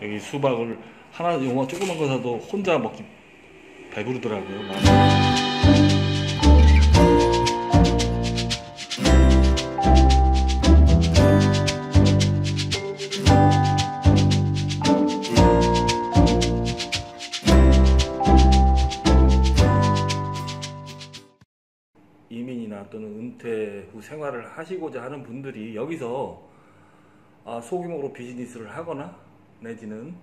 여기 수박을 하나 요거 조그만 거 사도 혼자 먹기 배부르더라고요. 이민이나 또는 은퇴 후 생활을 하시고자 하는 분들이 여기서 소규모로 비즈니스를 하거나 내지는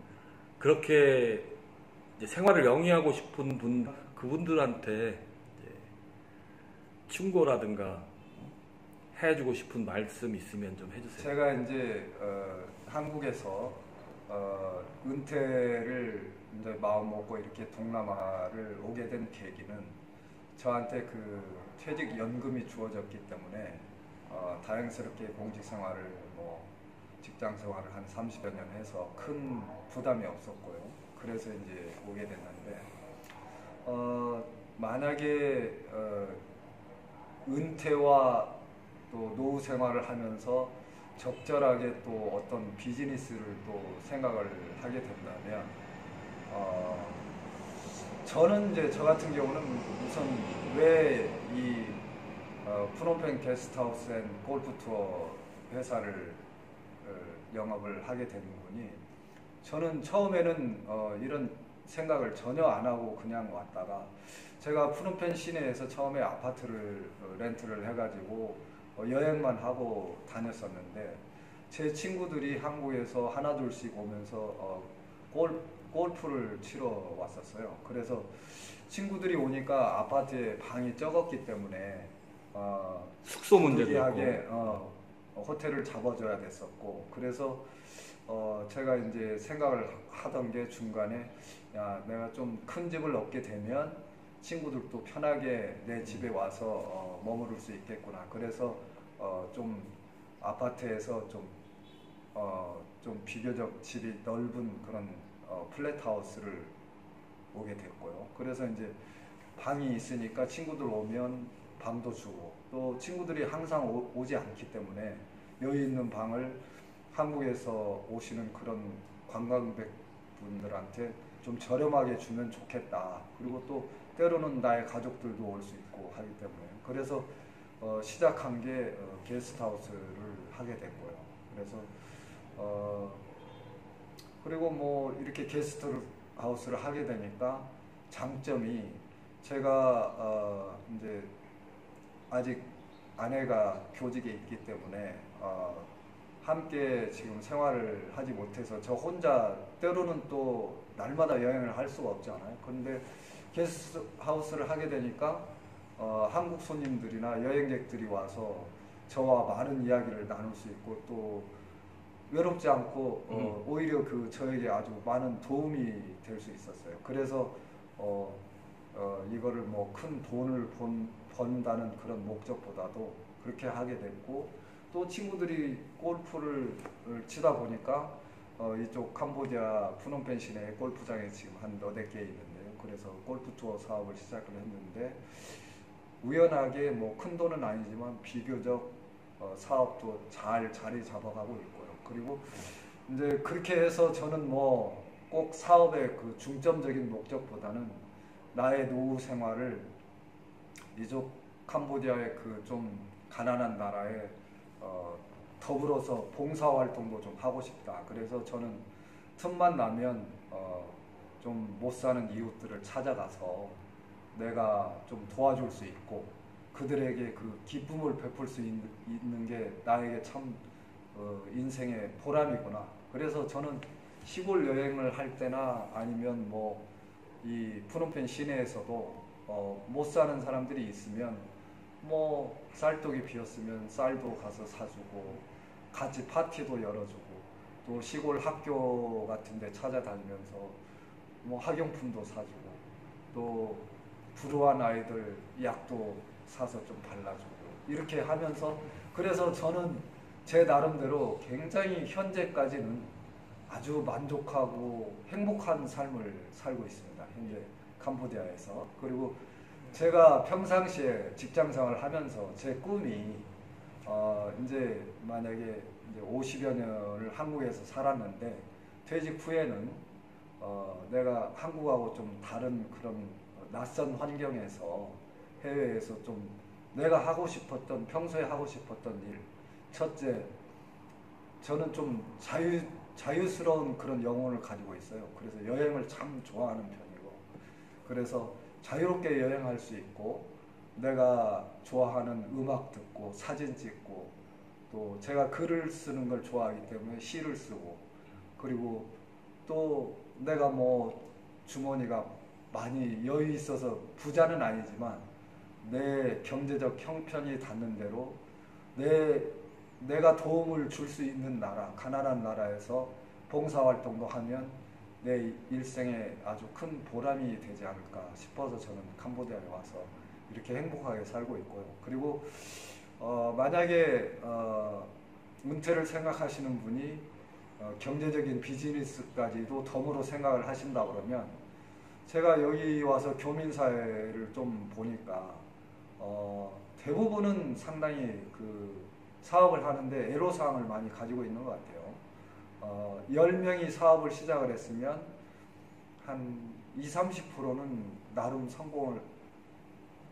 그렇게 이제 생활을 영위하고 싶은 분, 그분들한테 이제 충고라든가 해주고 싶은 말씀 있으면 좀 해주세요. 제가 이제 한국에서 은퇴를 이제 마음 먹고 이렇게 동남아를 오게 된 계기는 저한테 그 퇴직연금이 주어졌기 때문에 다행스럽게 공직생활을 직장 생활을 한 30여 년 해서 큰 부담이 없었고요. 그래서 이제 오게 됐는데 만약에 은퇴와 또 노후 생활을 하면서 적절하게 또 어떤 비즈니스를 또 생각을 하게 된다면 저는 이제 저 같은 경우는 우선 왜 이 프놈펜 게스트하우스 앤 골프 투어 회사를 영업을 하게 된 분이, 저는 처음에는 이런 생각을 전혀 안 하고 그냥 왔다가, 제가 프놈펜 시내에서 처음에 아파트를 렌트를 해가지고 여행만 하고 다녔었는데, 제 친구들이 한국에서 하나 둘씩 오면서 골프를 치러 왔었어요. 그래서 친구들이 오니까 아파트에 방이 적었기 때문에 숙소 문제도 있고 호텔을 잡아줘야 됐었고, 그래서 제가 이제 생각을 하던 게 중간에, 야, 내가 좀 큰 집을 얻게 되면 친구들도 편하게 내 집에 와서 머무를 수 있겠구나. 그래서 좀 아파트에서 좀 비교적 질이 넓은 그런 플랫하우스를 오게 됐고요. 그래서 이제 방이 있으니까 친구들 오면 방도 주고, 또 친구들이 항상 오지 않기 때문에 여유 있는 방을 한국에서 오시는 그런 관광객분들한테 좀 저렴하게 주면 좋겠다. 그리고 또 때로는 나의 가족들도 올 수 있고 하기 때문에, 그래서 시작한 게 게스트하우스를 하게 됐고요. 그래서 그리고 이렇게 게스트하우스를 하게 되니까 장점이, 제가 이제 아직 아내가 교직에 있기 때문에 함께 지금 생활을 하지 못해서 저 혼자 때로는 또 날마다 여행을 할 수가 없잖아요. 그런데 게스트하우스를 하게 되니까 한국 손님들이나 여행객들이 와서 저와 많은 이야기를 나눌 수 있고, 또 외롭지 않고 오히려 저에게 아주 많은 도움이 될 수 있었어요. 그래서 이거를 큰 돈을 번다는 그런 목적보다도 그렇게 하게 됐고, 또 친구들이 골프를 치다 보니까 이쪽 캄보디아 프놈펜 시내 골프장에 지금 한 너댓 개 있는데요. 그래서 골프 투어 사업을 시작을 했는데, 우연하게 큰 돈은 아니지만 비교적 사업도 잘 자리 잡아가고 있고요. 그리고 이제 그렇게 해서 저는 꼭 사업의 그 중점적인 목적보다는 나의 노후 생활을 이쪽 캄보디아의 그 좀 가난한 나라에 더불어서 봉사활동도 좀 하고 싶다. 그래서 저는 틈만 나면 좀 못 사는 이웃들을 찾아가서 내가 좀 도와줄 수 있고, 그들에게 그 기쁨을 베풀 수 있는 게 나에게 참 인생의 보람이구나. 그래서 저는 시골 여행을 할 때나 아니면 이 프놈펜 시내에서도 못 사는 사람들이 있으면 쌀떡이 비었으면 쌀도 가서 사주고, 같이 파티도 열어주고, 또 시골 학교 같은 데 찾아다니면서 학용품도 사주고, 또 불우한 아이들 약도 사서 좀 발라주고, 이렇게 하면서, 그래서 저는 제 나름대로 굉장히 현재까지는 아주 만족하고 행복한 삶을 살고 있습니다. 현재 캄보디아에서. 그리고 제가 평상시에 직장 생활을 하면서 제 꿈이 이제 만약에 이제 50여 년을 한국에서 살았는데, 퇴직 후에는 내가 한국하고 좀 다른 그런 낯선 환경에서 해외에서 좀 내가 하고 싶었던 평소에 하고 싶었던 일 첫째 저는 좀 자유스러운 그런 영혼을 가지고 있어요. 그래서 여행을 참 좋아하는 편이고 그래서 자유롭게 여행할 수 있고 내가 좋아하는 음악 듣고 사진 찍고 또 제가 글을 쓰는 걸 좋아하기 때문에 시를 쓰고 그리고 또 내가 뭐 주머니가 많이 여유 있어서 부자는 아니지만 내 경제적 형편이 닿는 대로 내가 도움을 줄 수 있는 나라, 가난한 나라에서 봉사활동도 하면 내 일생에 아주 큰 보람이 되지 않을까 싶어서 저는 캄보디아에 와서 이렇게 행복하게 살고 있고요. 그리고 만약에 은퇴를 생각하시는 분이 경제적인 비즈니스까지도 덤으로 생각을 하신다 그러면 제가 여기 와서 교민사회를 좀 보니까 대부분은 상당히 그 사업을 하는데 애로사항을 많이 가지고 있는 것 같아요. 10명이 사업을 시작을 했으면 한 20-30%는 나름 성공을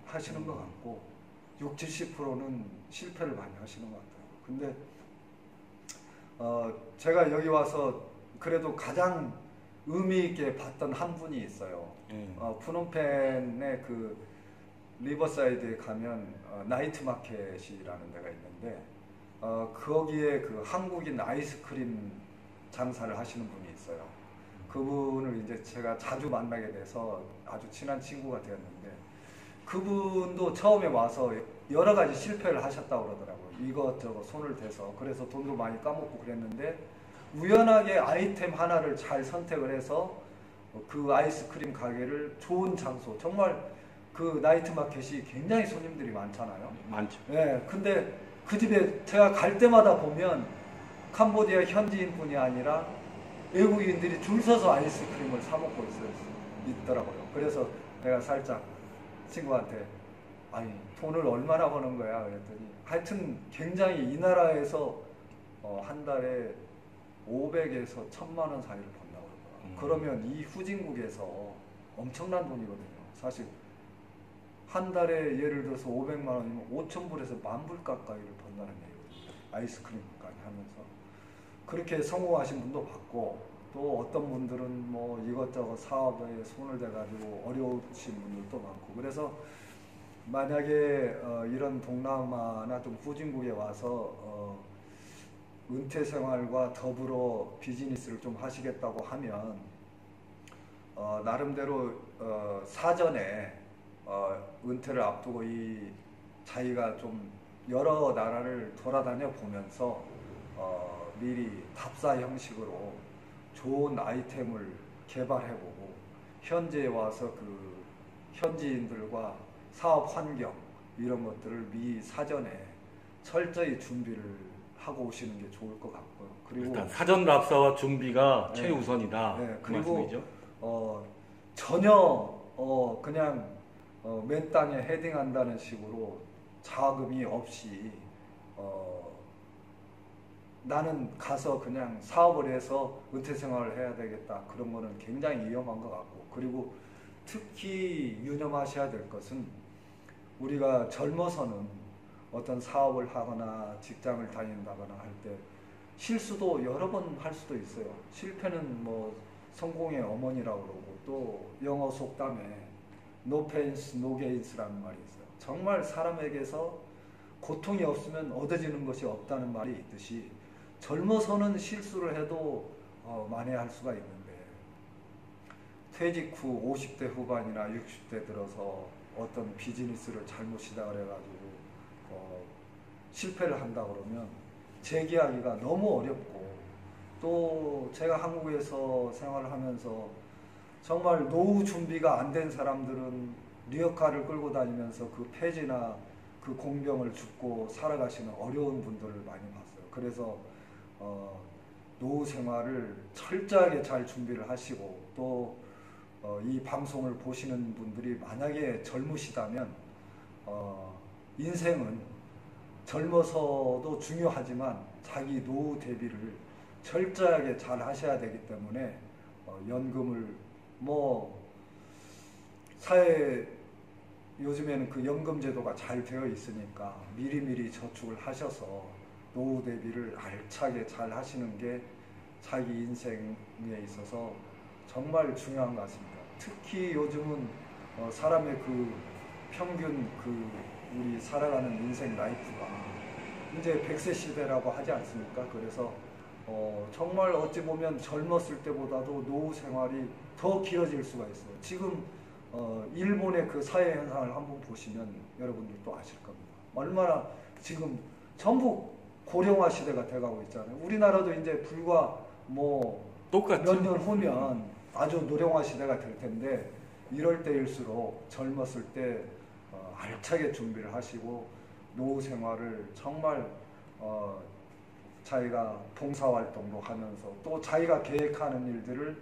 하시는 것 같고 60-70%는 실패를 많이 하시는 것 같아요. 근데 제가 여기 와서 그래도 가장 의미 있게 봤던 한 분이 있어요. 푸놈펜의 그 리버사이드에 가면 나이트 마켓이라는 데가 있는데 거기에 그 한국인 아이스크림 장사를 하시는 분이 있어요. 그분을 이제 제가 자주 만나게 돼서 아주 친한 친구가 되었는데 그분도 처음에 와서 여러 가지 실패를 하셨다고 그러더라고요. 이것저것 손을 대서 그래서 돈도 많이 까먹고 그랬는데 우연하게 아이템 하나를 잘 선택을 해서 그 아이스크림 가게를 좋은 장소 정말 그 나이트 마켓이 굉장히 손님들이 많잖아요. 많죠. 네, 근데 그 집에 제가 갈 때마다 보면 캄보디아 현지인 뿐이 아니라 외국인들이 줄 서서 아이스크림을 사 먹고 있더라고요. 그래서 내가 살짝 친구한테 아니 돈을 얼마나 버는 거야 그랬더니 하여튼 굉장히 이 나라에서 한 달에 500에서 1000만 원 사이를 번다고 그러더라고요. 그러면 이 후진국에서 엄청난 돈이거든요. 사실 한 달에 예를 들어서 500만 원이면 5,000불에서 10,000불 가까이를 번다는 얘기거든요. 아이스크림까지 하면서. 그렇게 성공하신 분도 봤고 또 어떤 분들은 뭐 이것저것 사업에 손을 대가지고 어려우신 분들도 많고 그래서 만약에 이런 동남아나 좀 후진국에 와서 은퇴 생활과 더불어 비즈니스를 좀 하시겠다고 하면 나름대로 사전에 은퇴를 앞두고 이 자기가 좀 여러 나라를 돌아다녀 보면서 미리 답사 형식으로 좋은 아이템을 개발해보고 현지에 와서 그 현지인들과 사업 환경 이런 것들을 미리 사전에 철저히 준비를 하고 오시는 게 좋을 것 같고요. 그리고 일단 사전 답사와 준비가 네, 최우선이다. 네, 그 그리고 말씀이죠? 전혀 그냥 맨 땅에 헤딩한다는 식으로 자금이 없이 나는 가서 그냥 사업을 해서 은퇴 생활을 해야 되겠다. 그런 거는 굉장히 위험한 것 같고 그리고 특히 유념하셔야 될 것은 우리가 젊어서는 어떤 사업을 하거나 직장을 다닌다거나 할 때 실수도 여러 번 할 수도 있어요. 실패는 뭐 성공의 어머니라고 그러고 또 영어 속담에 No pains, no gains라는 말이 있어요. 정말 사람에게서 고통이 없으면 얻어지는 것이 없다는 말이 있듯이 젊어서는 실수를 해도 만회할 수가 있는데 퇴직 후 50대 후반이나 60대 들어서 어떤 비즈니스를 잘못 시작을 해가지고 실패를 한다 그러면 재기하기가 너무 어렵고 또 제가 한국에서 생활을 하면서 정말 노후 준비가 안 된 사람들은 리어카를 끌고 다니면서 그 폐지나 그 공병을 줍고 살아가시는 어려운 분들을 많이 봤어요. 그래서 노후 생활을 철저하게 잘 준비를 하시고 또 이 방송을 보시는 분들이 만약에 젊으시다면 인생은 젊어서도 중요하지만 자기 노후 대비를 철저하게 잘 하셔야 되기 때문에 연금을 뭐 사회 요즘에는 그 연금 제도가 잘 되어 있으니까 미리미리 저축을 하셔서 노후 대비를 알차게 잘 하시는 게 자기 인생에 있어서 정말 중요한 것 같습니다. 특히 요즘은 사람의 그 평균 그 우리 살아가는 인생 라이프가 이제 100세 시대라고 하지 않습니까? 그래서 정말 어찌 보면 젊었을 때보다도 노후 생활이 더 길어질 수가 있어요. 지금 일본의 그 사회 현상을 한번 보시면 여러분들도 아실 겁니다. 얼마나 지금 전부 고령화 시대가 돼가고 있잖아요. 우리나라도 이제 불과 뭐 몇 년 후면 아주 노령화 시대가 될 텐데 이럴 때일수록 젊었을 때 알차게 준비를 하시고 노후 생활을 정말 자기가 봉사활동도 하면서 또 자기가 계획하는 일들을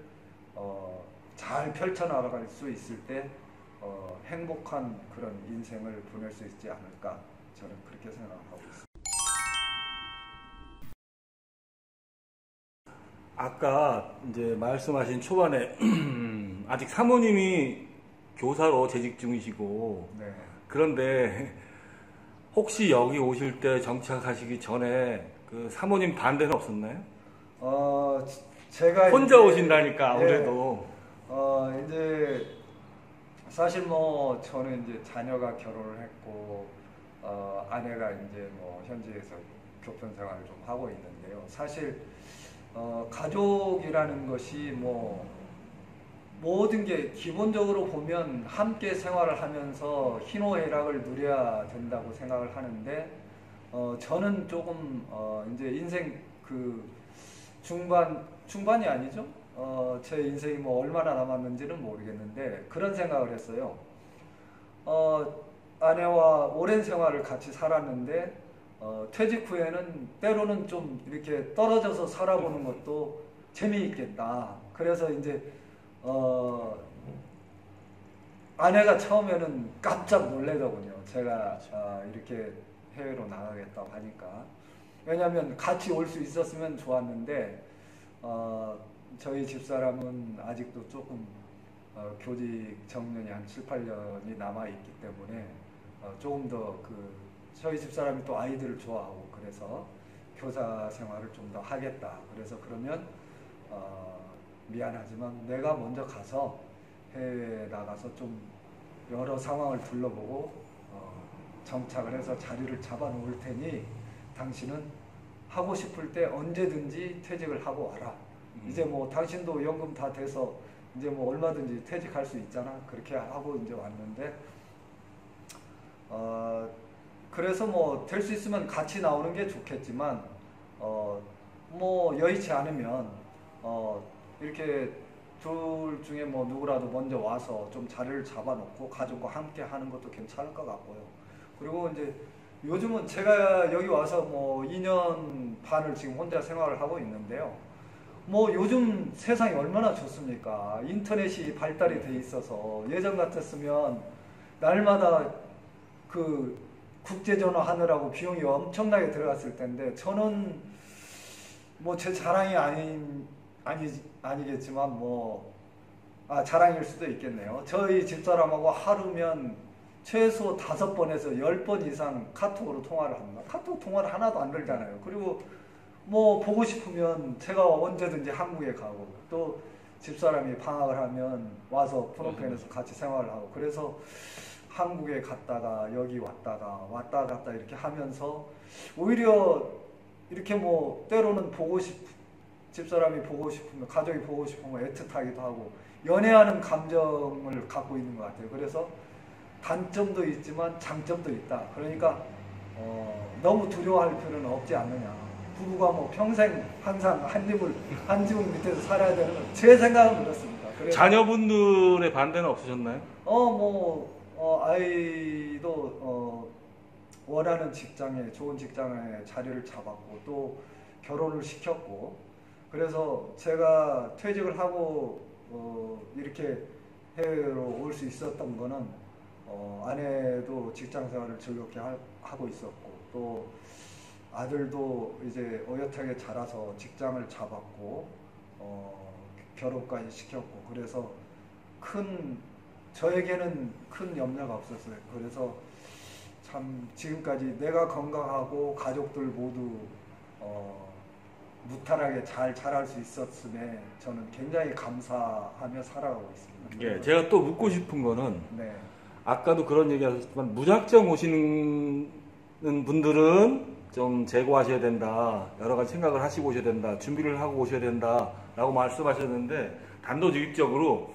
잘 펼쳐나갈 수 있을 때 행복한 그런 인생을 보낼 수 있지 않을까 저는 그렇게 생각하고 있습니다. 아까 이제 말씀하신 초반에 아직 사모님이 교사로 재직 중이시고 네. 그런데 혹시 여기 오실 때 정착하시기 전에 그 사모님 반대는 없었나요? 제가 혼자 이제, 오신다니까 아무래도. 이제 사실 뭐 저는 이제 자녀가 결혼을 했고 아내가 이제 뭐 현지에서 교편 생활을 좀 하고 있는데요. 사실 가족이라는 것이 뭐 모든 게 기본적으로 보면 함께 생활을 하면서 희노애락을 누려야 된다고 생각을 하는데 저는 조금 이제 인생 그 중반이 아니죠. 제 인생이 뭐 얼마나 남았는지는 모르겠는데 그런 생각을 했어요. 아내와 오랜 생활을 같이 살았는데 퇴직 후에는 때로는 좀 이렇게 떨어져서 살아보는 것도 재미있겠다. 그래서 이제 아내가 처음에는 깜짝 놀래더군요. 제가 이렇게 해외로 나가겠다고 하니까. 왜냐하면 같이 올 수 있었으면 좋았는데 저희 집사람은 아직도 조금 교직 정년이 한 7, 8년이 남아있기 때문에 조금 더 저희 집사람이 또 아이들을 좋아하고 그래서 교사 생활을 좀 더 하겠다. 그래서 그러면 미안하지만 내가 먼저 가서 해외에 나가서 좀 여러 상황을 둘러보고 정착을 해서 자리를 잡아 놓을 테니 당신은 하고 싶을 때 언제든지 퇴직을 하고 와라. 이제 뭐 당신도 연금 다 돼서 이제 뭐 얼마든지 퇴직할 수 있잖아. 그렇게 하고 이제 왔는데 그래서 뭐 될 수 있으면 같이 나오는 게 좋겠지만 뭐 여의치 않으면 이렇게 둘 중에 뭐 누구라도 먼저 와서 좀 자리를 잡아놓고 가족과 함께 하는 것도 괜찮을 것 같고요. 그리고 이제 요즘은 제가 여기 와서 뭐 2년 반을 지금 혼자 생활을 하고 있는데요. 뭐 요즘 세상이 얼마나 좋습니까? 인터넷이 발달이 돼 있어서 예전 같았으면 날마다 그 국제전화 하느라고 비용이 엄청나게 들어갔을 텐데 저는 뭐 제 자랑이 아니겠지만 뭐 자랑일 수도 있겠네요. 저희 집사람하고 하루면 최소 5번에서 10번 이상 카톡으로 통화를 합니다. 카톡 통화를 하나도 안 들잖아요. 그리고 뭐 보고 싶으면 제가 언제든지 한국에 가고 또 집사람이 방학을 하면 와서 프놈펜에서 같이 생활을 하고 그래서 한국에 갔다가 여기 왔다 갔다 이렇게 하면서 오히려 이렇게 뭐 때로는 집사람이 보고 싶으면 가족이 보고 싶으면 애틋하기도 하고 연애하는 감정을 갖고 있는 것 같아요. 그래서 단점도 있지만 장점도 있다. 그러니까 너무 두려워할 필요는 없지 않느냐. 부부가 뭐 평생 항상 한 지붕 밑에서 살아야 되는 건 제 생각은 그렇습니다. 자녀분들의 반대는 없으셨나요? 아이도 원하는 직장에 좋은 직장에 자리를 잡았고 또 결혼을 시켰고 그래서 제가 퇴직을 하고 이렇게 해외로 올 수 있었던 거는 아내도 직장 생활을 즐겁게 하고 있었고 또 아들도 이제 어엿하게 자라서 직장을 잡았고 결혼까지 시켰고 그래서 큰 저에게는 큰 염려가 없었어요. 그래서 참 지금까지 내가 건강하고 가족들 모두 무탈하게 잘 자랄 수 있었음에 저는 굉장히 감사하며 살아가고 있습니다. 예, 제가 또 묻고 싶은 거는 네. 아까도 그런 얘기 하셨지만 무작정 오시는 분들은 좀 재고하셔야 된다. 여러 가지 생각을 하시고 오셔야 된다. 준비를 하고 오셔야 된다. 라고 말씀하셨는데 단도직입적으로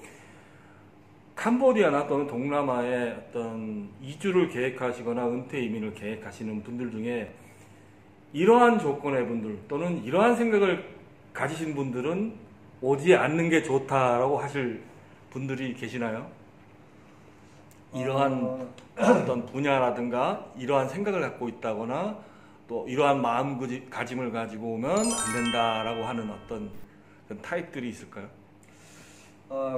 캄보디아나 또는 동남아에 어떤 이주를 계획하시거나 은퇴 이민을 계획하시는 분들 중에 이러한 조건의 분들 또는 이러한 생각을 가지신 분들은 오지 않는 게 좋다라고 하실 분들이 계시나요? 이러한 어떤 분야라든가 이러한 생각을 갖고 있다거나 또 이러한 마음가짐을 가지고 오면 안 된다라고 하는 어떤 타입들이 있을까요?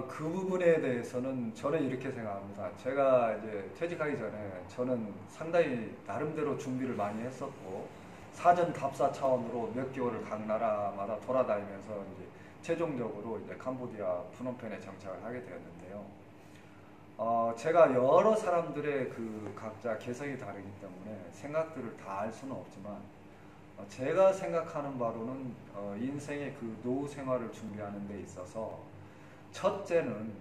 그 부분에 대해서는 저는 이렇게 생각합니다. 제가 이제 퇴직하기 전에 저는 상당히 나름대로 준비를 많이 했었고 사전 답사 차원으로 몇 개월을 각 나라마다 돌아다니면서 이제 최종적으로 이제 캄보디아 프놈펜에 정착을 하게 되었는데요. 제가 여러 사람들의 그 각자 개성이 다르기 때문에 생각들을 다 알 수는 없지만 제가 생각하는 바로는 인생의 그 노후 생활을 준비하는 데 있어서 첫째는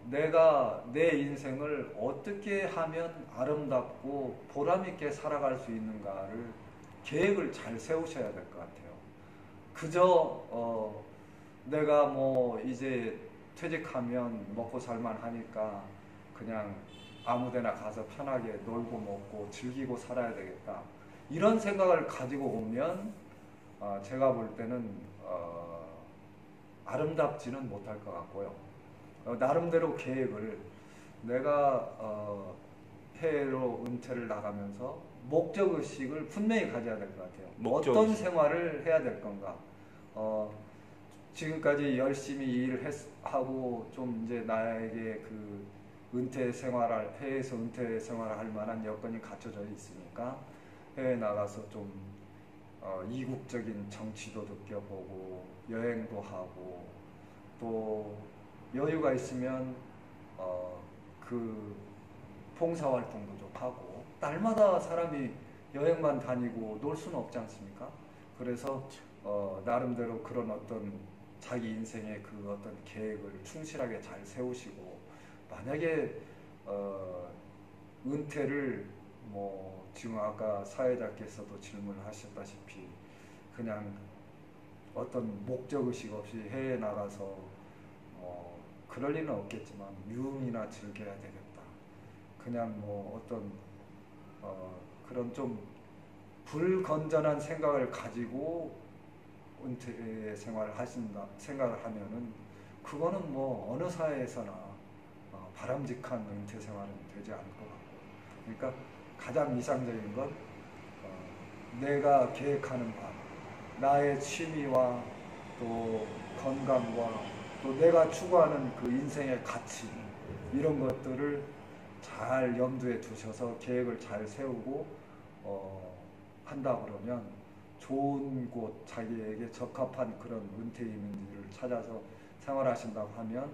내가 내 인생을 어떻게 하면 아름답고 보람있게 살아갈 수 있는가를 계획을 잘 세우셔야 될 것 같아요. 그저 내가 뭐 이제 퇴직하면 먹고 살만 하니까 그냥 아무데나 가서 편하게 놀고 먹고 즐기고 살아야 되겠다. 이런 생각을 가지고 오면 제가 볼 때는 아름답지는 못할 것 같고요. 나름대로 계획을 내가 해외로 은퇴를 나가면서 목적의식을 분명히 가져야 될 것 같아요. 어떤 생활을 해야 될 건가. 지금까지 열심히 일을 하고 좀 이제 나에게 그 해외에서 은퇴 생활을 할 만한 여건이 갖춰져 있으니까 해외 나가서 좀 이국적인 정치도 느껴보고 여행도 하고 또 여유가 있으면 그 봉사활동도 좀 하고 날마다 사람이 여행만 다니고 놀 수는 없지 않습니까? 그래서 나름대로 그런 어떤 자기 인생의 그 어떤 계획을 충실하게 잘 세우시고 만약에 은퇴를 뭐 지금 아까 사회자께서도 질문을 하셨다시피 그냥 어떤 목적의식 없이 해외에 나가서 그럴 리는 없겠지만 유흥이나 즐겨야 되겠다. 그냥 뭐 어떤 그런 좀 불건전한 생각을 가지고 은퇴 생활을 생각을 하면은 그거는 뭐 어느 사회에서나 바람직한 은퇴 생활은 되지 않을 것 같고 그러니까 가장 이상적인 건 내가 계획하는 바 나의 취미와 또 건강과 또 내가 추구하는 그 인생의 가치 이런 것들을 잘 염두에 두셔서 계획을 잘 세우고 한다 그러면 좋은 곳 자기에게 적합한 그런 은퇴 이민지를 찾아서 생활하신다고 하면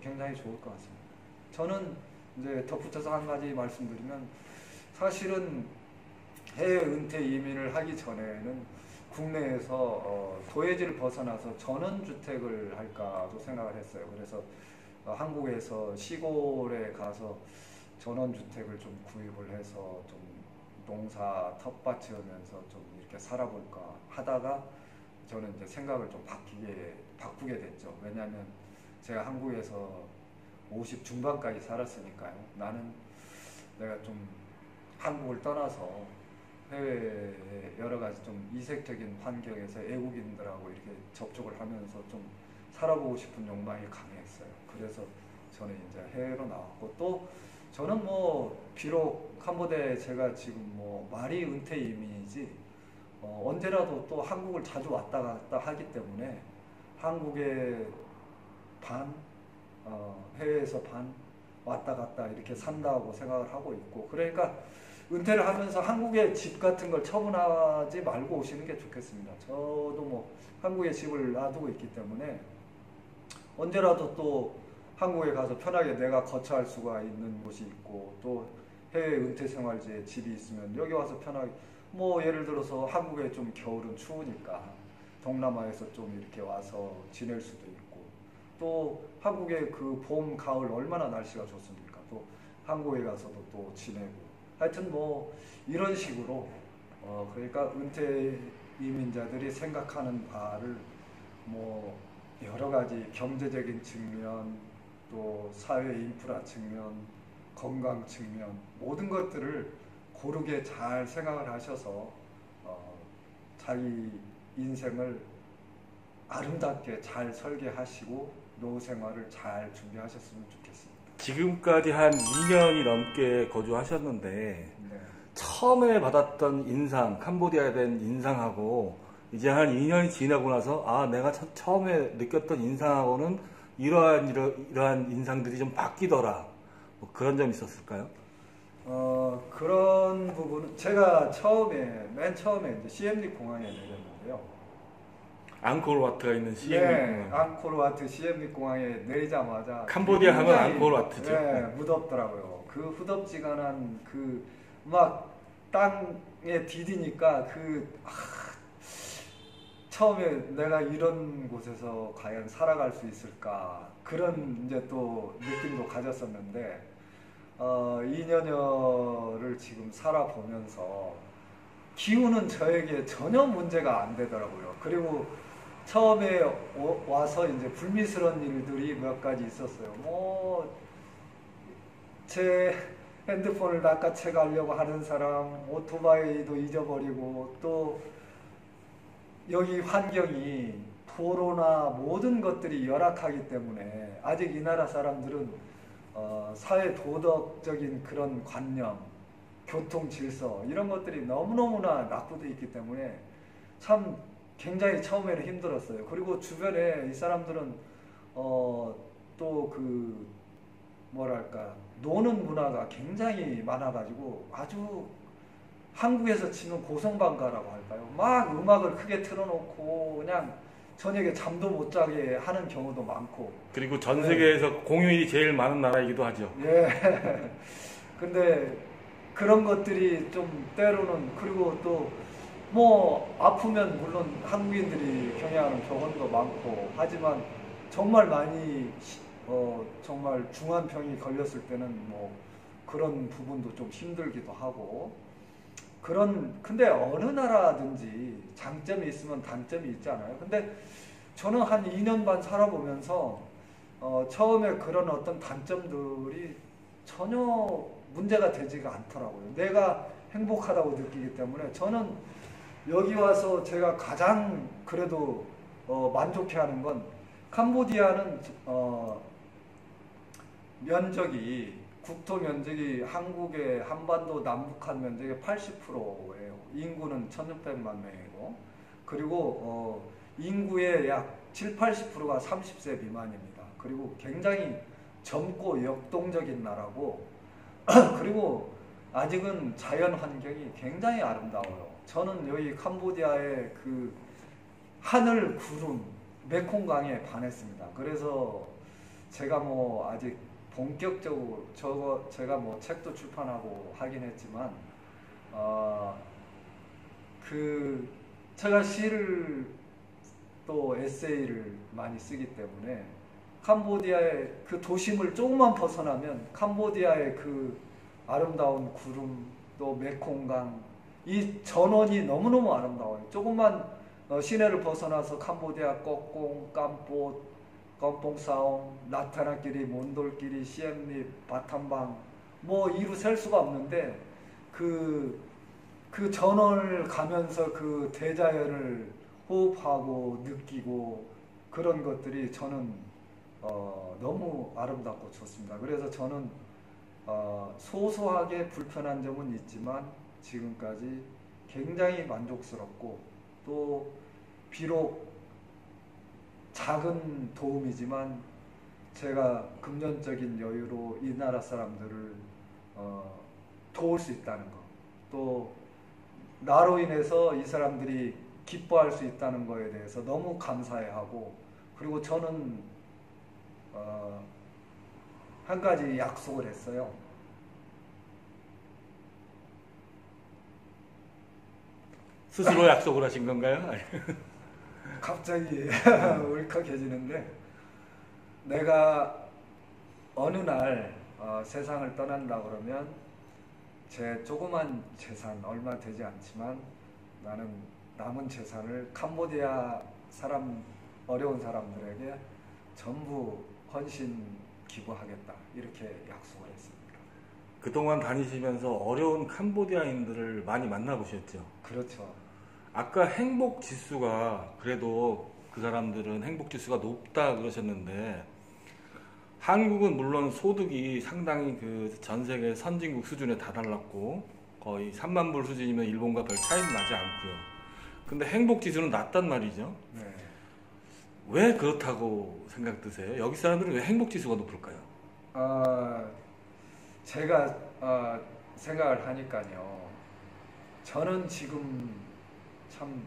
굉장히 좋을 것 같습니다. 저는 이제 덧붙여서 한 가지 말씀드리면 사실은 해외 은퇴 이민을 하기 전에는 국내에서 도해지를 벗어나서 전원주택을 할까도 생각을 했어요. 그래서 한국에서 시골에 가서 전원주택을 좀 구입을 해서 좀 농사 텃밭 지으면서 좀 이렇게 살아볼까 하다가 저는 이제 생각을 좀 바꾸게 됐죠. 왜냐하면 제가 한국에서 50 중반까지 살았으니까요. 나는 내가 좀 한국을 떠나서 해외에 여러 가지 좀 이색적인 환경에서 외국인들하고 이렇게 접촉을 하면서 좀 살아보고 싶은 욕망이 강했어요. 그래서 저는 이제 해외로 나왔고 또 저는 뭐 비록 캄보디아에 제가 지금 뭐 말이 은퇴 이민이지 언제라도 또 한국을 자주 왔다 갔다 하기 때문에 한국에 반 해외에서 반 왔다 갔다 이렇게 산다고 생각을 하고 있고 그러니까 은퇴를 하면서 한국에 집 같은 걸 처분하지 말고 오시는 게 좋겠습니다. 저도 뭐 한국에 집을 놔두고 있기 때문에 언제라도 또 한국에 가서 편하게 내가 거처할 수가 있는 곳이 있고, 또 해외 은퇴 생활지에 집이 있으면 여기 와서 편하게, 뭐 예를 들어서 한국에 좀 겨울은 추우니까 동남아에서 좀 이렇게 와서 지낼 수도 있고, 또 한국의 그 봄, 가을 얼마나 날씨가 좋습니까? 또 한국에 가서도 또 지내고, 하여튼 뭐 이런 식으로 그러니까 은퇴 이민자들이 생각하는 바를 뭐 여러 가지 경제적인 측면, 또 사회 인프라 측면, 건강 측면, 모든 것들을 고르게 잘 생각을 하셔서 자기 인생을 아름답게 잘 설계하시고 노후 생활을 잘 준비하셨으면 좋겠습니다. 지금까지 한 2년이 넘게 거주하셨는데 네. 처음에 받았던 인상, 캄보디아에 대한 인상하고 이제 한 2년이 지나고 나서 내가 처음에 느꼈던 인상하고는 이러한 인상들이 좀 바뀌더라. 뭐 그런 점이 있었을까요? 그런 부분은 제가 맨 처음에 이제 시엠립 공항에 내렸는데요. 앙코르와트가 있는 시엠립 네, 공항. 앙코르와트 시엠립 공항에 내리자마자 캄보디아 하면 굉장히, 앙코르와트죠. 네, 무덥더라고요. 그 후덥지근한 그 막 땅에 디디니까 처음에 내가 이런 곳에서 과연 살아갈 수 있을까, 그런 이제 또 느낌도 가졌었는데 2년여를 지금 살아보면서 기후는 저에게 전혀 문제가 안 되더라고요. 그리고 처음에 와서 이제 불미스러운 일들이 몇 가지 있었어요. 뭐 제 핸드폰을 낚아채 가려고 하는 사람, 오토바이도 잊어버리고, 또 여기 환경이 도로나 모든 것들이 열악하기 때문에 아직 이 나라 사람들은 사회 도덕적인 그런 관념, 교통 질서 이런 것들이 너무너무나 낙후되어 있기 때문에 참 굉장히 처음에는 힘들었어요. 그리고 주변에 이 사람들은 또 뭐랄까, 노는 문화가 굉장히 많아가지고 아주 한국에서 치는 고성방가라고 할까요? 막 음악을 크게 틀어놓고 그냥 저녁에 잠도 못 자게 하는 경우도 많고. 그리고 전 세계에서 공휴일이 제일 많은 나라이기도 하죠. 예. 근데 그런 것들이 좀 때로는, 그리고 또 뭐 아프면 물론 한국인들이 경영하는 병원도 많고 하지만 정말 많이 정말 중한 병이 걸렸을 때는 뭐 그런 부분도 좀 힘들기도 하고, 근데 어느 나라든지 장점이 있으면 단점이 있잖아요. 근데 저는 한 2년 반 살아보면서 처음에 그런 어떤 단점들이 전혀 문제가 되지가 않더라고요. 내가 행복하다고 느끼기 때문에 저는 여기 와서 제가 가장 그래도 만족해하는 건, 캄보디아는 국토 면적이 한국의 한반도 남북한 면적의 80%예요. 인구는 1,600만 명이고, 그리고 인구의 약 7, 80%가 30세 미만입니다. 그리고 굉장히 젊고 역동적인 나라고 그리고 아직은 자연 환경이 굉장히 아름다워요. 저는 여기 캄보디아의 그 하늘, 구름, 메콩강에 반했습니다. 그래서 제가 뭐 아직 본격적으로 제가 뭐 책도 출판하고 하긴 했지만 제가 시를 또 에세이를 많이 쓰기 때문에 캄보디아의 그 도심을 조금만 벗어나면 캄보디아의 그 아름다운 구름, 또 메콩강, 이 전원이 너무너무 아름다워요. 조금만 시내를 벗어나서 캄보디아 꼬꽁, 깜뽀, 껌뽕사옹, 나타나끼리, 몬돌끼리, 시엠립, 바탐방, 뭐 이루 셀 수가 없는데 그 전원을 가면서 그 대자연을 호흡하고 느끼고 그런 것들이 저는 너무 아름답고 좋습니다. 그래서 저는 소소하게 불편한 점은 있지만 지금까지 굉장히 만족스럽고, 또 비록 작은 도움이지만 제가 금전적인 여유로 이 나라 사람들을 도울 수 있다는 것, 또 나로 인해서 이 사람들이 기뻐할 수 있다는 거에 대해서 너무 감사해하고, 그리고 저는 한 가지 약속을 했어요. 스스로 약속을 하신 건가요? 갑자기 울컥해지는데, 내가 어느 날 세상을 떠난다 그러면 제 조그만 재산, 얼마 되지 않지만 나는 남은 재산을 캄보디아 어려운 사람들에게 전부 헌신 기부하겠다, 이렇게 약속을 했습니다. 그동안 다니시면서 어려운 캄보디아인들을 많이 만나보셨죠? 그렇죠. 아까 행복 지수가, 그래도 그 사람들은 행복 지수가 높다 그러셨는데, 한국은 물론 소득이 상당히 그 전 세계 선진국 수준에 다달랐고 거의 3만 불 수준이면 일본과 별 차이는 나지 않고요. 근데 행복 지수는 낮단 말이죠. 네. 왜 그렇다고 생각 드세요? 여기 사람들은 왜 행복 지수가 높을까요? 제가 생각을 하니까요. 저는 지금 참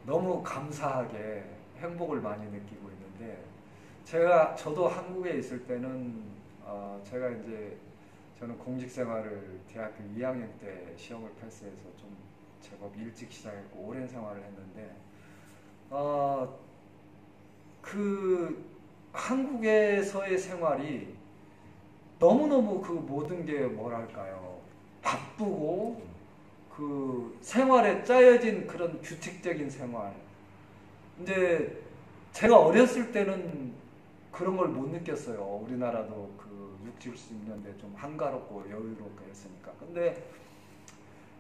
너무 감사하게 행복을 많이 느끼고 있는데, 저도 한국에 있을 때는 저는 공직 생활을 대학교 2학년 때 시험을 패스해서 좀 제법 일찍 시작했고 오랜 생활을 했는데, 그 한국에서의 생활이 너무너무 그 모든 게 뭐랄까요, 바쁘고 그 생활에 짜여진 그런 규칙적인 생활. 근데 제가 어렸을 때는 그런 걸 못 느꼈어요. 우리나라도 그 60, 70년대 좀 한가롭고 여유롭게 했으니까. 근데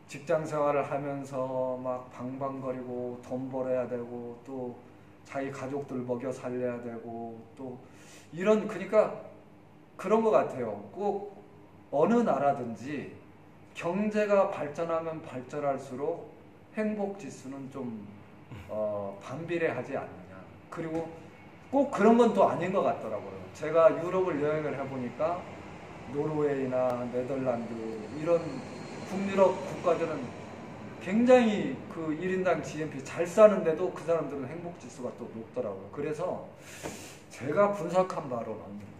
직장 생활을 하면서 막 방방거리고 돈 벌어야 되고 또 자기 가족들 먹여 살려야 되고 또 이런, 그러니까 그런 것 같아요. 꼭 어느 나라든지 경제가 발전하면 발전할수록 행복 지수는 좀 반비례하지 않느냐. 그리고 꼭 그런 건 또 아닌 것 같더라고요. 제가 유럽을 여행을 해보니까 노르웨이나 네덜란드 이런 북유럽 국가들은 굉장히 그 1인당 GNP 잘 사는데도 그 사람들은 행복 지수가 또 높더라고요. 그래서 제가 분석한 바로는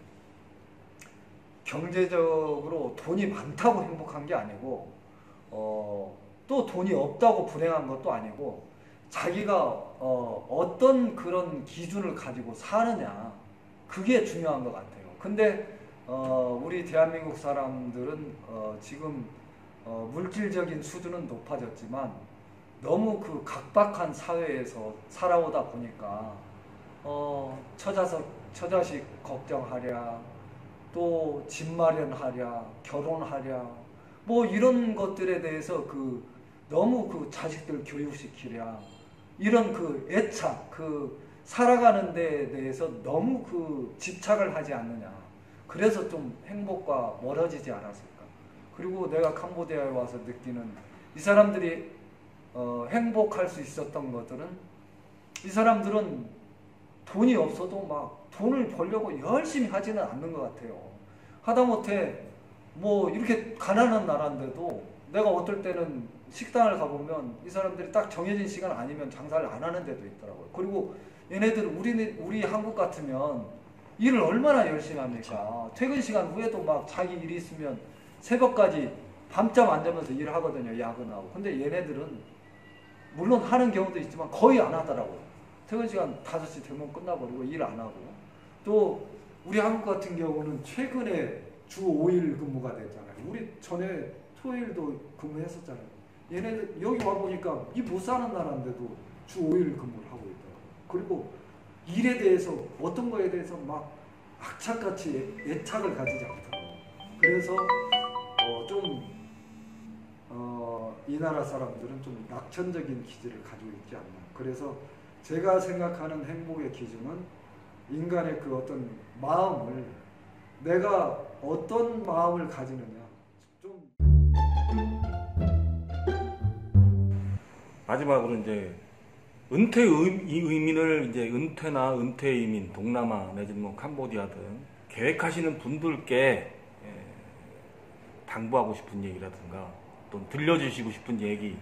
경제적으로 돈이 많다고 행복한 게 아니고 또 돈이 없다고 불행한 것도 아니고, 자기가 어떤 그런 기준을 가지고 사느냐, 그게 중요한 것 같아요. 근데 우리 대한민국 사람들은 지금 물질적인 수준은 높아졌지만 너무 그 각박한 사회에서 살아오다 보니까 처자식 걱정하랴, 또 집 마련하랴, 결혼하랴, 뭐 이런 것들에 대해서 너무 그 자식들 교육시키랴, 이런 그 애착, 그 살아가는 데에 대해서 너무 그 집착을 하지 않느냐. 그래서 좀 행복과 멀어지지 않았을까. 그리고 내가 캄보디아에 와서 느끼는, 이 사람들이 행복할 수 있었던 것들은, 이 사람들은 돈이 없어도 막 돈을 벌려고 열심히 하지는 않는 것 같아요. 하다못해 뭐 이렇게 가난한 나라인데도 내가 어떨 때는 식당을 가보면 이 사람들이 딱 정해진 시간 아니면 장사를 안 하는 데도 있더라고요. 그리고 얘네들 우리 한국 같으면 일을 얼마나 열심히 합니까? 퇴근 시간 후에도 막 자기 일이 있으면 새벽까지 밤잠 안 자면서 일하거든요. 야근하고. 근데 얘네들은 물론 하는 경우도 있지만 거의 안 하더라고요. 퇴근 시간 5시 되면 끝나버리고 일 안 하고. 또 우리 한국 같은 경우는 최근에 주 5일 근무가 됐잖아요. 우리 전에 토요일도 근무했었잖아요. 얘네들 여기 와보니까 이 못 사는 나라인데도 주 5일 근무를 하고 있더라고요. 그리고 일에 대해서 어떤 거에 대해서 막 악착같이 애착을 가지지 않더라고요. 그래서 이 나라 사람들은 좀 낙천적인 기질을 가지고 있지 않나. 그래서 제가 생각하는 행복의 기준은 인간의 그 어떤 마음을, 내가 어떤 마음을 가지느냐. 좀 마지막으로 이제 은퇴 의민을 이제 은퇴나 은퇴 이민, 동남아 내지는 뭐 캄보디아 등 계획하시는 분들께 당부하고 싶은 얘기라든가 또 들려주시고 싶은 얘기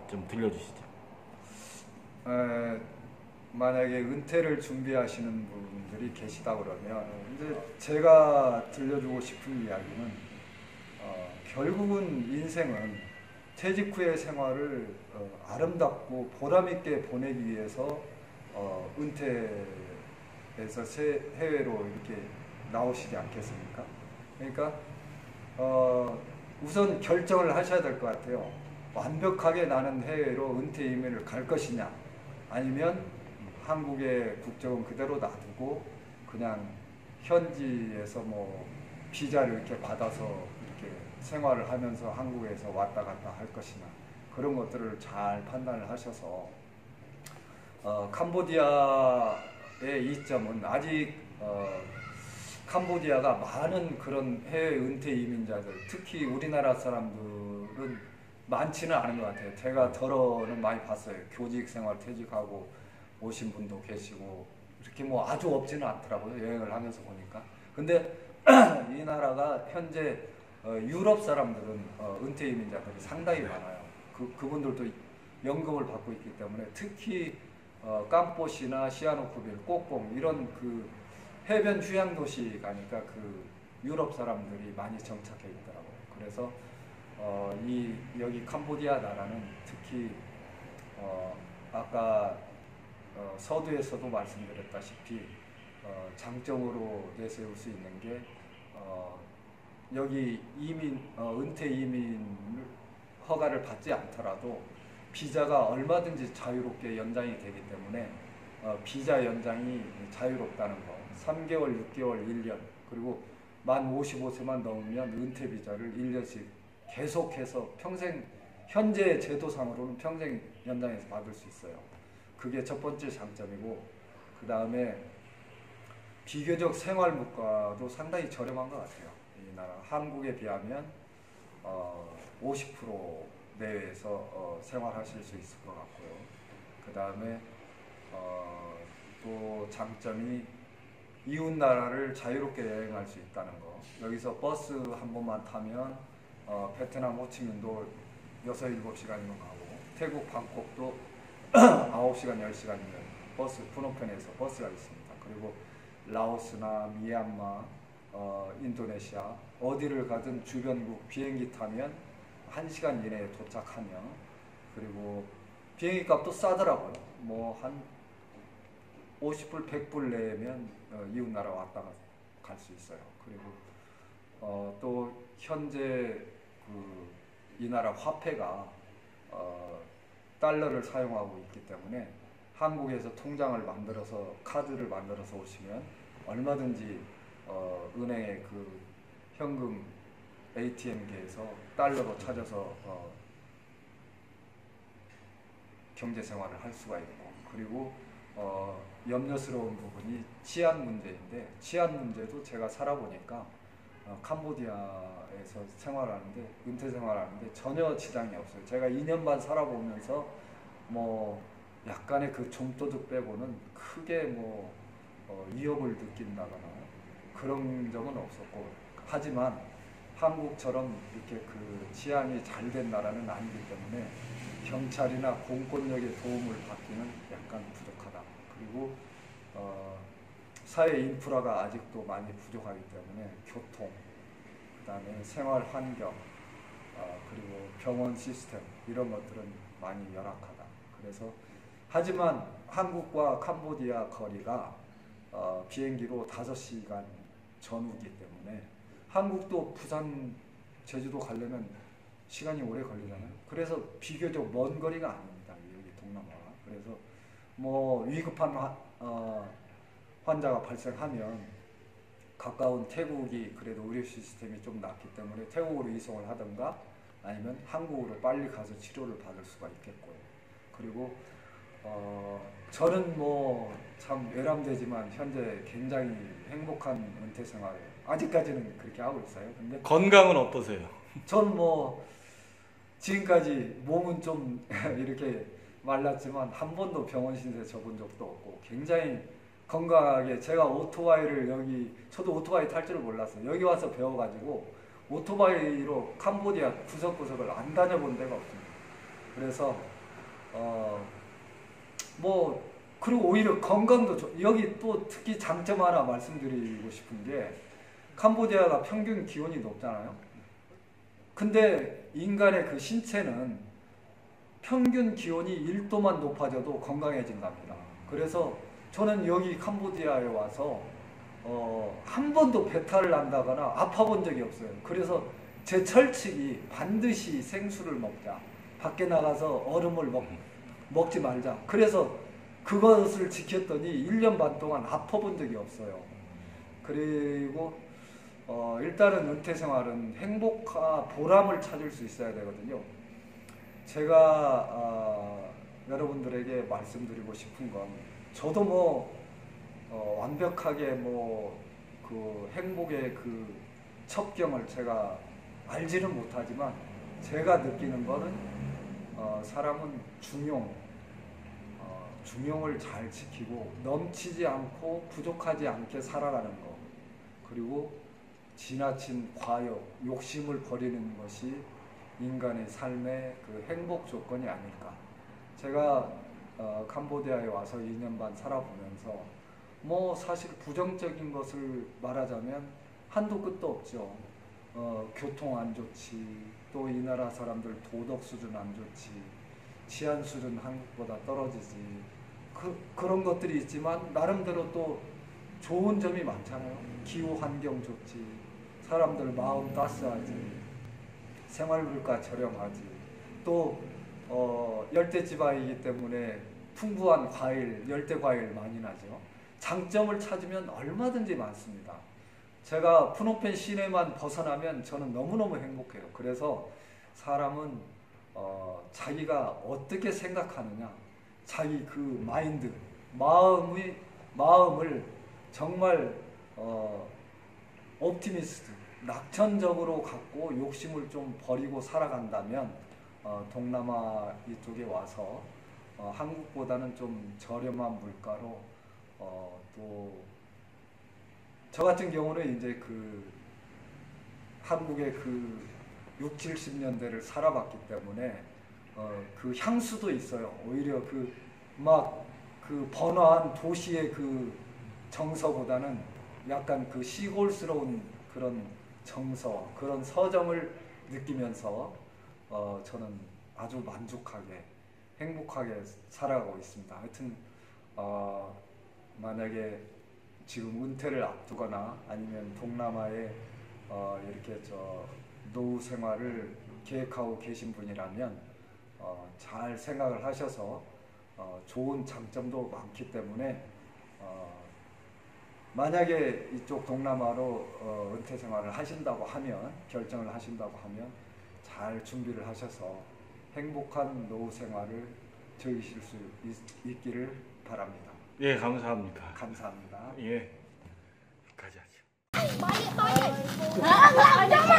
좀 들려주시죠. 만약에 은퇴를 준비하시는 분들이 계시다 그러면 이제 제가 들려주고 싶은 이야기는 결국은 인생은 퇴직 후의 생활을 아름답고 보람 있게 보내기 위해서 은퇴해서 해외로 이렇게 나오시지 않겠습니까? 그러니까 우선 결정을 하셔야 될 것 같아요. 완벽하게 나는 해외로 은퇴 이민을 갈 것이냐, 아니면 한국의 국적은 그대로 놔두고 그냥 현지에서 뭐 비자를 이렇게 받아서 이렇게 생활을 하면서 한국에서 왔다 갔다 할 것이냐, 그런 것들을 잘 판단을 하셔서 캄보디아의 이점은 아직 캄보디아가 많은 그런 해외 은퇴 이민자들, 특히 우리나라 사람들은 많지는 않은 것 같아요. 제가 덜어는 많이 봤어요. 교직 생활 퇴직하고 오신 분도 계시고 이렇게 뭐 아주 없지는 않더라고요. 여행을 하면서 보니까. 근데 이 나라가 현재 유럽 사람들은 은퇴 이민자들이 상당히 많아요. 그분들도 연금을 받고 있기 때문에 특히 깜포시나 시아누쿠빌, 꼬꽁 이런 그 해변 휴양 도시 가니까 그 유럽 사람들이 많이 정착해 있더라고요. 그래서 여기 캄보디아 나라는 특히 아까 서두에서도 말씀드렸다시피 장점으로 내세울 수 있는 게 여기 은퇴 이민 허가를 받지 않더라도 비자가 얼마든지 자유롭게 연장이 되기 때문에 비자 연장이 자유롭다는 거. 3개월, 6개월, 1년, 그리고 만 55세만 넘으면 은퇴 비자를 1년씩 계속해서 평생, 현재 제도상으로는 평생 연장해서 받을 수 있어요. 그게 첫 번째 장점이고, 그 다음에 비교적 생활 물가도 상당히 저렴한 것 같아요. 이 나라 한국에 비하면 50% 내외에서 생활하실 수 있을 것 같고요. 그 다음에 또 장점이 이웃 나라를 자유롭게 여행할 수 있다는 거. 여기서 버스 한 번만 타면 베트남 호치민도 6-7시간이면 가고, 태국 방콕도 9시간, 10시간이면 버스, 푸놈펜에서 버스가 있습니다. 그리고 라오스나 미얀마, 인도네시아 어디를 가든 주변국 비행기 타면 1시간 이내에 도착하며, 그리고 비행기 값도 싸더라고요. 뭐 한 50불, 100불 내면 이웃 나라 왔다 갈 수 있어요. 그리고 또 현재 이 나라 화폐가 달러를 사용하고 있기 때문에 한국에서 통장을 만들어서 카드를 만들어서 오시면 얼마든지 은행의 그 현금 ATM기에서 달러로 찾아서 경제 생활을 할 수가 있고, 그리고 염려스러운 부분이 치안 문제인데, 치안 문제도 제가 살아보니까 캄보디아에서 생활하는데, 은퇴 생활하는데 전혀 지장이 없어요. 제가 2년 반 살아보면서 뭐 약간의 그 좀도둑 빼고는 크게 뭐 위협을 느낀다거나 그런 점은 없었고, 하지만 한국처럼 이렇게 그 치안이 잘 된 나라는 아니기 때문에 경찰이나 공권력의 도움을 받기는 약간 부족하다. 그리고 사회 인프라가 아직도 많이 부족하기 때문에 교통, 그 다음에 생활 환경, 그리고 병원 시스템 이런 것들은 많이 열악하다. 그래서 하지만 한국과 캄보디아 거리가 비행기로 5시간 전후기 때문에 한국도 부산, 제주도 가려면 시간이 오래 걸리잖아요. 그래서 비교적 먼 거리가 아닙니다. 여기 동남아가. 그래서 뭐 위급한 환자가 발생하면 가까운 태국이 그래도 의료 시스템이 좀 낫기 때문에 태국으로 이송을 하든가 아니면 한국으로 빨리 가서 치료를 받을 수가 있겠고요. 그리고 저는 뭐 참 외람되지만 현재 굉장히 행복한 은퇴 생활을 아직까지는 그렇게 하고 있어요. 근데 건강은 어떠세요? 전 뭐 지금까지 몸은 좀 이렇게 말랐지만 한 번도 병원 신세 져본 적도 없고 굉장히 건강하게, 제가 오토바이를 저도 오토바이 탈 줄을 몰랐어요. 여기 와서 배워가지고 오토바이로 캄보디아 구석구석을 안 다녀본 데가 없습니다. 그래서 뭐 그리고 오히려 건강도 여기 또 특히 장점 하나 말씀드리고 싶은 게 캄보디아가 평균 기온이 높잖아요. 근데 인간의 그 신체는 평균 기온이 1도만 높아져도 건강해진답니다. 그래서 저는 여기 캄보디아에 와서 한 번도 배탈을 난다거나 아파본 적이 없어요. 그래서 제 철칙이 반드시 생수를 먹자. 밖에 나가서 얼음을 먹지 말자. 그래서 그것을 지켰더니 1년 반 동안 아파본 적이 없어요. 그리고 일단은 은퇴 생활은 행복과 보람을 찾을 수 있어야 되거든요. 제가 여러분들에게 말씀드리고 싶은 건 저도 뭐 완벽하게 뭐 그 행복의 그 첩경을 제가 알지는 못하지만 제가 느끼는 거는 사람은 중용을 잘 지키고 넘치지 않고 부족하지 않게 살아가는 거, 그리고 지나친 과욕, 욕심을 버리는 것이 인간의 삶의 그 행복 조건이 아닐까. 제가 캄보디아에 와서 2년 반 살아보면서 뭐 사실 부정적인 것을 말하자면 한도 끝도 없죠. 교통 안 좋지, 또 이 나라 사람들 도덕 수준 안 좋지, 치안 수준 한국보다 떨어지지, 그런 것들이 있지만 나름대로 또 좋은 점이 많잖아요. 기후 환경 좋지, 사람들 마음 따스하지, 생활 물가 저렴하지, 또 열대지방이기 때문에 풍부한 과일, 열대 과일 많이 나죠. 장점을 찾으면 얼마든지 많습니다. 제가 프놈펜 시내만 벗어나면 저는 너무너무 행복해요. 그래서 사람은 자기가 어떻게 생각하느냐, 자기 그 마인드, 마음을 정말 옵티미스트, 낙천적으로 갖고 욕심을 좀 버리고 살아간다면 동남아 이쪽에 와서 한국보다는 좀 저렴한 물가로 또 저 같은 경우는 이제 그 한국의 그 6, 70년대를 살아봤기 때문에 그 향수도 있어요. 오히려 그 막 그 번화한 도시의 그 정서보다는 약간 그 시골스러운 그런 정서, 그런 서정을 느끼면서 저는 아주 만족하게 행복하게 살아가고 있습니다. 하여튼 만약에 지금 은퇴를 앞두거나 아니면 동남아에 이렇게 노후 생활을 계획하고 계신 분이라면 잘 생각을 하셔서 좋은 장점도 많기 때문에 만약에 이쪽 동남아로 은퇴 생활을 하신다고 하면, 결정을 하신다고 하면 잘 준비를 하셔서 행복한 노후 생활을 즐기실 수 있기를 바랍니다. 예, 감사합니다. 감사합니다. 예, 가자. Hả? Làm cho